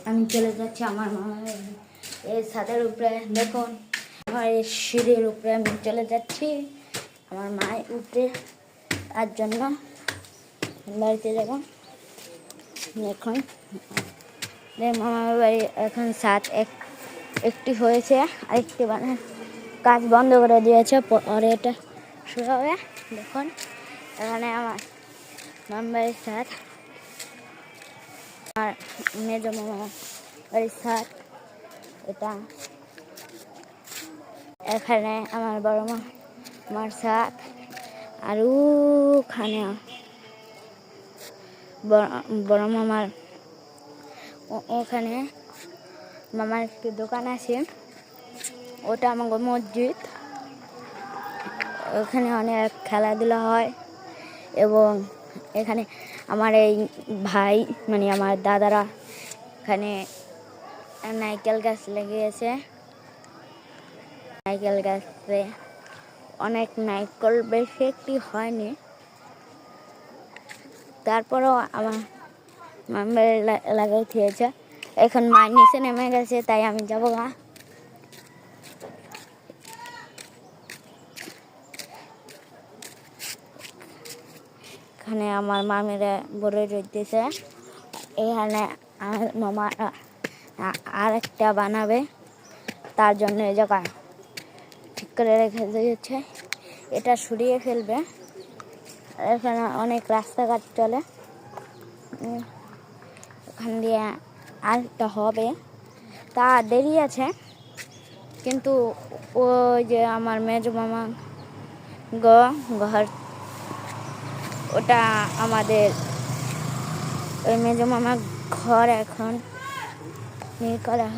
আমি চলে যাচ্ছি আমার মামার এই ছাদের উপরে। দেখুন আমার এই সিঁড়ির উপরে আমি চলে যাচ্ছি আমার মায়ের উপরে তার জন্য বাড়িতে যাব। এখন মামার বাড়ি এখন ছাদ একটি হয়েছে, আরেকটি মানে কাজ বন্ধ করে দিয়েছে, পরে এটা শুরু হবে। দেখুন এখানে আমার মামার বাড়ির ছাদ, আর মেজ মামা বাড়ির ছাদ এটা। এখানে আমার বড় মামার ছাদ, আর ওখানে বড় মামার ওখানে মামার একটি দোকান আছে, ওটা আমার মসজিদ। ওখানে অনেক খেলাধুলা হয় এবং এখানে আমার এই ভাই মানে আমার দাদারা এখানে নারকেল গাছ লাগিয়েছে। নারকেল গাছে অনেক নারকেল, বেশি একটি হয়নি, তারপরেও আমার মামার লাগাই দিয়েছে। এখন মায়ের নিচে নেমে গেছে, তাই আমি যাবো না। এখানে আমার মামিরা বড় রইতেছে। এখানে আমার মামা আর একটা বানাবে, তার জন্য এই জায়গা ঠিক করে রেখে দিয়েছে, এটা সরিয়ে ফেলবে। এখানে অনেক রাস্তাঘাট চলে, ওখান দিয়ে আরেকটা হবে, তা দেরি আছে। কিন্তু ওই যে আমার মেজ মামা ঘর, ওটা আমাদের ওই মেজ মামার ঘর এখন নিয়ে করা